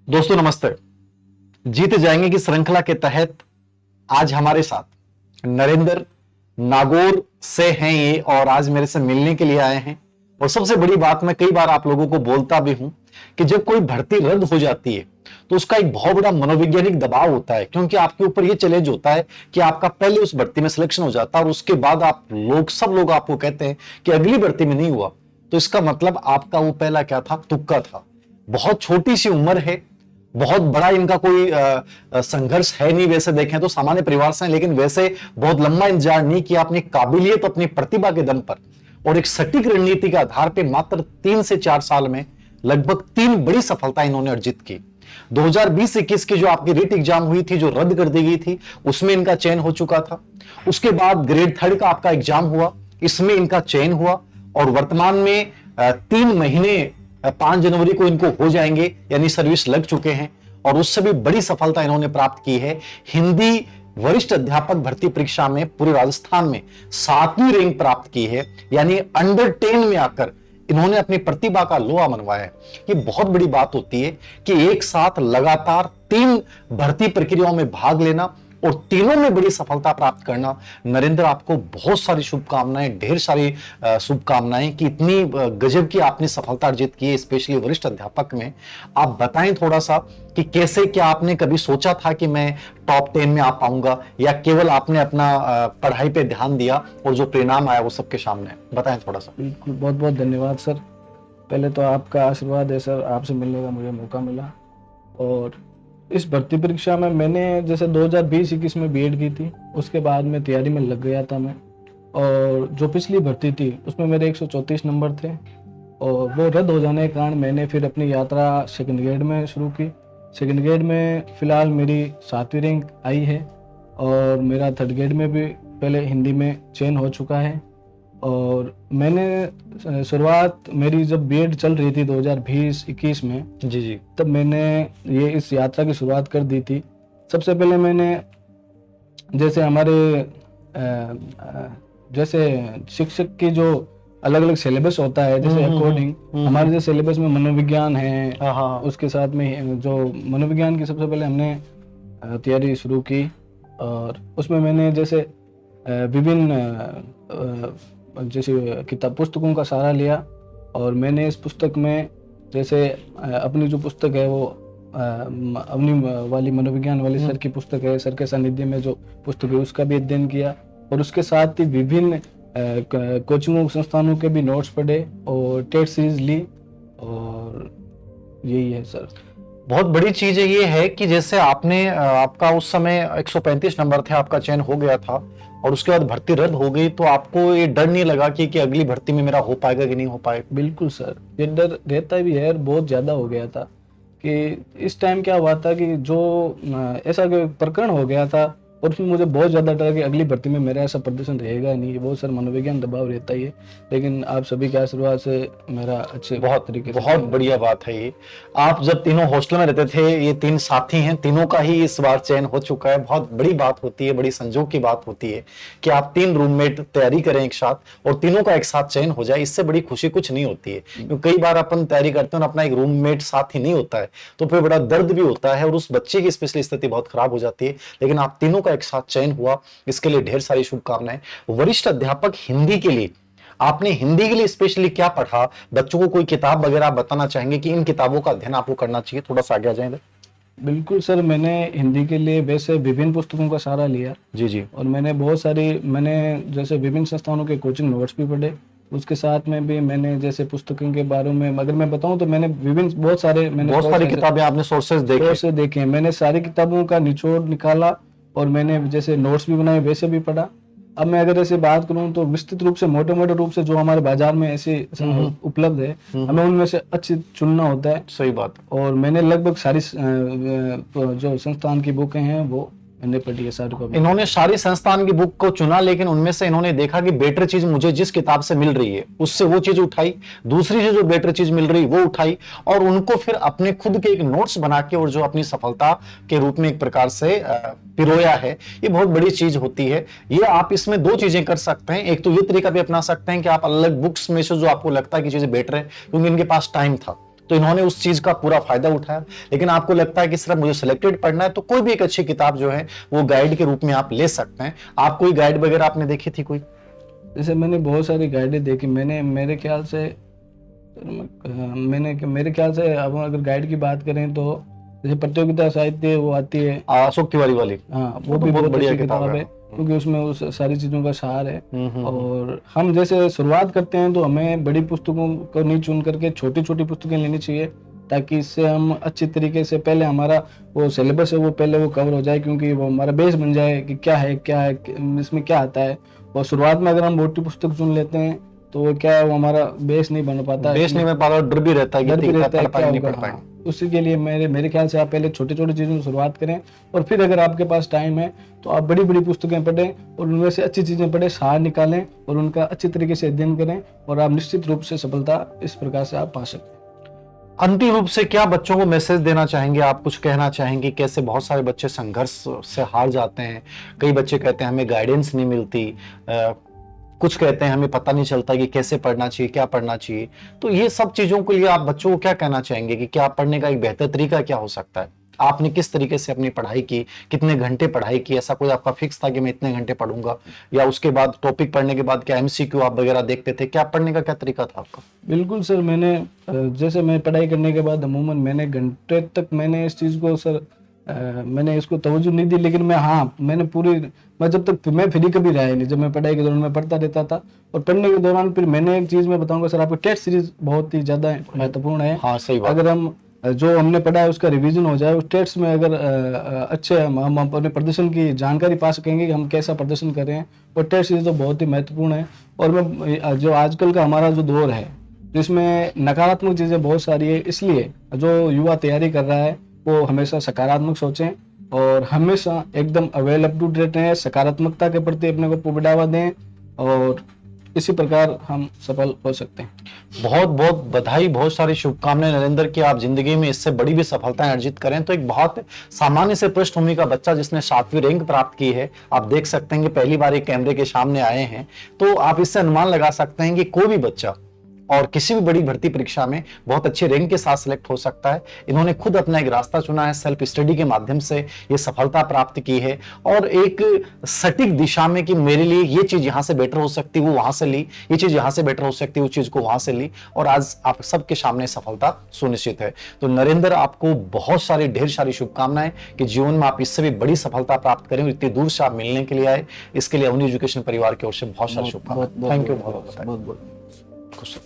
दोस्तों नमस्ते। जीत जाएंगे की श्रृंखला के तहत आज हमारे साथ नरेंद्र नागौर से हैं ये, और आज मेरे से मिलने के लिए आए हैं। और सबसे बड़ी बात, मैं कई बार आप लोगों को बोलता भी हूं कि जब कोई भर्ती रद्द हो जाती है तो उसका एक बहुत बड़ा मनोवैज्ञानिक दबाव होता है, क्योंकि आपके ऊपर यह चैलेंज होता है कि आपका पहले उस भर्ती में सिलेक्शन हो जाता है और उसके बाद सब लोग आपको कहते हैं कि अगली भर्ती में नहीं हुआ। तो इसका मतलब आपका वो पहला क्या था, तुक्का था। बहुत छोटी सी उम्र है, बहुत बड़ा इनका कोई संघर्ष है नहीं। वैसे देखें तो सामान्य परिवार से हैं, लेकिन वैसे बहुत लंबा इंतजार नहीं किया। अपनी काबिलियत, अपनी प्रतिभा के दम पर और एक सटीक रणनीति के आधार पर मात्र 3 से 4 साल में लगभग 3 बड़ी सफलता इन्होंने अर्जित की। 2020-21 की जो आपकी रीट एग्जाम हुई थी, जो रद्द कर दी गई थी, उसमें इनका चयन हो चुका था। उसके बाद ग्रेड 3 का आपका एग्जाम हुआ, इसमें इनका चयन हुआ। और वर्तमान में 3 महीने 5 जनवरी को इनको हो जाएंगे, यानी सर्विस लग चुके हैं। और उससे भी बड़ी सफलता इन्होंने प्राप्त की है। हिंदी वरिष्ठ अध्यापक भर्ती परीक्षा में पूरे राजस्थान में 7वीं रैंक प्राप्त की है, यानी अंडर 10 में आकर इन्होंने अपनी प्रतिभा का लोहा मनवाया है। ये बहुत बड़ी बात होती है कि एक साथ लगातार 3 भर्ती प्रक्रियाओं में भाग लेना और तीनों में बड़ी सफलता प्राप्त करना। नरेंद्र, आपको बहुत सारी शुभकामनाएं, ढेर सारी शुभकामनाएं कि इतनी गजब की आपने सफलता अर्जित की है, स्पेशली वरिष्ठ अध्यापक में। आप बताएं थोड़ा सा कि कैसे, क्या आपने कभी सोचा था कि मैं टॉप 10 में आ पाऊंगा, या केवल आपने अपना पढ़ाई पे ध्यान दिया और जो परिणाम आया वो सबके सामने? बताएं थोड़ा सा। बिल्कुल, बहुत बहुत धन्यवाद सर। पहले तो आपका आशीर्वाद है सर, आपसे मिलने का मुझे मौका मिला। और इस भर्ती परीक्षा में मैंने जैसे 2020-21 में बीएड की थी, उसके बाद में तैयारी में लग गया था मैं। और जो पिछली भर्ती थी उसमें मेरे 134 नंबर थे, और वो रद्द हो जाने के कारण मैंने फिर अपनी यात्रा सेकंड ग्रेड में शुरू की। सेकंड ग्रेड में फ़िलहाल मेरी 7वीं रैंक आई है, और मेरा थर्ड ग्रेड में भी पहले हिंदी में चयन हो चुका है। और मैंने शुरुआत मेरी जब बीएड चल रही थी 2020-21 में, जी, तब मैंने ये इस यात्रा की शुरुआत कर दी थी। सबसे पहले मैंने जैसे हमारे जैसे शिक्षक की जो अलग अलग सिलेबस होता है, जैसे अकॉर्डिंग हमारे जो सिलेबस में मनोविज्ञान है, उसके साथ में जो मनोविज्ञान की सबसे पहले हमने तैयारी शुरू की। और उसमें मैंने जैसे विभिन्न जैसे किताब पुस्तकों का सहारा लिया। और मैंने इस पुस्तक में जैसे अपनी जो पुस्तक है वो अपनी वाली मनोविज्ञान वाली सर की पुस्तक है, सर के सानिध्य में जो पुस्तक है उसका भी अध्ययन किया। और उसके साथ ही विभिन्न कोचिंग संस्थानों के भी नोट्स पढ़े और टेस्ट सीरीज ली। और यही है सर। बहुत बड़ी चीज ये है कि जैसे आपने आपका उस समय 135 नंबर थे, आपका चयन हो गया था, और उसके बाद भर्ती रद्द हो गई, तो आपको ये डर नहीं लगा कि अगली भर्ती में मेरा हो पाएगा कि नहीं हो पाएगा? बिल्कुल सर, ये डर रहता भी है, बहुत ज़्यादा हो गया था। कि इस टाइम क्या हुआ था कि जो ऐसा प्रकरण हो गया था, और उसमें मुझे बहुत ज़्यादा डर कि अगली भर्ती में मेरा ऐसा प्रदर्शन रहेगा नहीं। बहुत सारा मनोविज्ञान दबाव रहता ही है, लेकिन आप सभी के आशीर्वाद से मेरा अच्छे बहुत तरीके से बहुत बढ़िया बात है ये। आप जब तीनों हॉस्टल में रहते थे, ये 3 साथी हैं, तीनों का ही इस बार चयन हो चुका है। बहुत बड़ी बात होती है, बड़ी संजोग की बात होती है कि आप 3 रूममेट तैयारी करें एक साथ और तीनों का एक साथ चयन हो जाए। इससे बड़ी खुशी कुछ नहीं होती है, क्योंकि कई बार अपन तैयारी करते हैं और अपना एक रूममेट साथी नहीं होता है, तो फिर बड़ा दर्द भी होता है और उस बच्चे की स्पेशली स्थिति बहुत खराब हो जाती है। लेकिन आप तीनों का एक साथ चयन हुआ, इसके लिए ढेर सारी शुभकामनाएं। वरिष्ठ अध्यापक हिंदी के लिए, आपने हिंदी के लिए स्पेशली क्या पढ़ा? बच्चों को कोई किताब वगैरह बताना चाहेंगे कि इन किताबों का अध्ययन आपको करना चाहिए? थोड़ा सा आगे आ जाएंगे। बिल्कुल सर, मैंने हिंदी के लिए वैसे विभिन्न पुस्तकों का सहारा लिया। जी। और मैंने जैसे विभिन्न संस्थानों के कोचिंग नोट्स भी पढ़े। उसके साथ में भी मैंने जैसे पुस्तकों के बारे में अगर मैं बताऊं तो मैंने विभिन्न बहुत सारी किताबें आपने सोर्सेज देखे। मैंने सारी किताबों का निचोड़ निकाला और मैंने जैसे नोट्स भी बनाए, वैसे भी पढ़ा। अब मैं अगर ऐसे बात करूं तो विस्तृत रूप से, मोटे रूप से जो हमारे बाजार में ऐसे उपलब्ध है, हमें उनमें से अच्छी चुनना होता है। सही बात। और मैंने लगभग सारी जो संस्थान की बुकें हैं वो मैंने पढ़ी है सारी को। इन्होंने सारी संस्थान की बुक को चुना, लेकिन उनमें से इन्होंने देखा कि बेटर चीज मुझे जिस किताब से मिल रही है उससे वो चीज उठाई, दूसरी जो बेटर चीज मिल रही वो उठाई, और उनको फिर अपने खुद के एक नोट्स बना के और जो अपनी सफलता के रूप में एक प्रकार से पिरोया है। ये बहुत बड़ी चीज होती है। ये आप इसमें 2 चीजें कर सकते हैं। एक तो ये तरीका भी अपना सकते हैं कि आप अलग बुक्स में से जो आपको लगता है कि चीजें बेटर है, क्योंकि इनके पास टाइम था, तो इन्होंने उस चीज का पूरा फायदा उठाया। लेकिन आपको लगता है कि सिर्फ मुझे सिलेक्टेड पढ़ना है, तो कोई भी एक अच्छी किताब जो है वो गाइड के रूप में आप ले सकते हैं। आप कोई गाइड वगैरह आपने देखी थी कोई? जैसे मैंने बहुत सारी गाइडें देखी, मैंने मेरे ख्याल से मेरे ख्याल से अब अगर गाइड की बात करें तो जैसे प्रतियोगिता साहित्य वो आती है, अशोक तिवारी वाली। हाँ वो तो भी बहुत बहुत बढ़िया अच्छी किताब किताब है। है, क्योंकि उसमें उस सारी चीज़ों का सार है। हम्म। और हम जैसे शुरुआत करते हैं तो हमें बड़ी पुस्तकों को नहीं चुन करके छोटी छोटी पुस्तकें लेनी चाहिए, ताकि इससे हम अच्छी तरीके से पहले हमारा वो सिलेबस है वो पहले वो कवर हो जाए, क्योंकि वो हमारा बेस बन जाए कि क्या है इसमें क्या आता है। और शुरुआत में अगर हम मोटी पुस्तक चुन लेते हैं तो वो क्या है, वो हमारा बेस नहीं बन पाता, बेस नहीं बन पाता, डर भी रहता है कि डर भी इतनी रहता है किताब पढ़ क्या नहीं होगा। पढ़ पाएंगे। हाँ, उसी के लिए मेरे ख्याल से आप पहले छोटी छोटी चीज़ों से शुरुआत करें, और फिर अगर आपके पास टाइम है तो आप बड़ी बड़ी पुस्तकें पढ़ें और उनमें से अच्छी चीज़ें पढ़ें, सार निकालें और उनका अच्छी तरीके से अध्ययन करें, और आप निश्चित रूप से सफलता इस प्रकार से आप पा सकते हैं। अंतिम रूप से क्या बच्चों को मैसेज देना चाहेंगे आप? कुछ कहना चाहेंगे? कैसे बहुत सारे बच्चे संघर्ष से हार जाते हैं, कई बच्चे कहते हैं हमें गाइडेंस नहीं मिलती, कुछ कहते हैं हमें पता नहीं चलता कि कैसे पढ़ना चाहिए, क्या पढ़ना चाहिए। तो ये सब चीजों के लिए आप बच्चों को क्या कहना चाहेंगे कि क्या पढ़ने का एक बेहतर तरीका क्या हो सकता है? आपने किस तरीके से अपनी पढ़ाई की, कितने घंटे पढ़ाई की? ऐसा कोई आपका फिक्स था कि मैं इतने घंटे पढ़ूंगा, या उसके बाद टॉपिक पढ़ने के बाद क्या एमसीक्यू आप वगैरह देखते थे? क्या पढ़ने का क्या तरीका था आपका? बिल्कुल सर, मैंने जैसे मैं पढ़ाई करने के बाद अमूमन मैंने घंटे तक मैंने इस चीज़ को सर मैंने इसको तवज्जो नहीं दी, लेकिन मैं जब तक मैं फ्री कभी रहा ही नहीं। जब मैं पढ़ाई के दौरान मैं पढ़ता रहता था, और पढ़ने के दौरान फिर मैंने एक चीज़ मैं बताऊंगा सर, आपको टेस्ट सीरीज बहुत ही ज़्यादा महत्वपूर्ण है। हाँ सही बात। अगर हम जो हमने पढ़ा है उसका रिवीजन हो जाए, उस टेस्ट में अगर अच्छे हम अपने प्रदर्शन की जानकारी पा सकेंगे कि हम कैसा प्रदर्शन कर रहे हैं, और टेस्ट सीरीज तो बहुत ही महत्वपूर्ण है। और मैं जो आजकल का हमारा जो दौर है जिसमें नकारात्मक चीज़ें बहुत सारी है, इसलिए जो युवा तैयारी कर रहा है वो हमेशा सकारात्मक सोचें और हमेशा एकदम अवेल अप टू डेट रहें, सकारात्मकता के प्रति अपने को बढ़ावा दें, और इसी प्रकार हम सफल हो सकते हैं। बहुत बहुत बधाई, बहुत सारी शुभकामनाएं नरेंद्र की आप जिंदगी में इससे बड़ी भी सफलताएं अर्जित करें। तो एक बहुत सामान्य से पृष्ठभूमि का बच्चा जिसने 7वीं रैंक प्राप्त की है, आप देख सकते हैं कि पहली बार एक कैमरे के सामने आए हैं, तो आप इससे अनुमान लगा सकते हैं कि कोई भी बच्चा और किसी भी बड़ी भर्ती परीक्षा में बहुत अच्छे रैंक के साथ सिलेक्ट हो सकता है। इन्होंने खुद अपना एक रास्ता चुना है, सेल्फ स्टडी के माध्यम से ये सफलता प्राप्त की है, और एक सटीक दिशा में कि मेरे लिए ये चीज यहां से बेटर हो सकती है वो वहां से ली, ये चीज यहां से बेटर हो सकती है वो चीज को वहां से ली, और आज आप सबके सामने सफलता सुनिश्चित है। तो नरेंद्र, आपको बहुत सारी ढेर सारी शुभकामनाएं कि जीवन में आप इससे भी बड़ी सफलता प्राप्त करें। इतनी दूर से आप मिलने के लिए आए, इसके लिए अवनी एजुकेशन परिवार की ओर से बहुत सारी शुभकामनाएं। Thank you. बहुत बहुत खुश।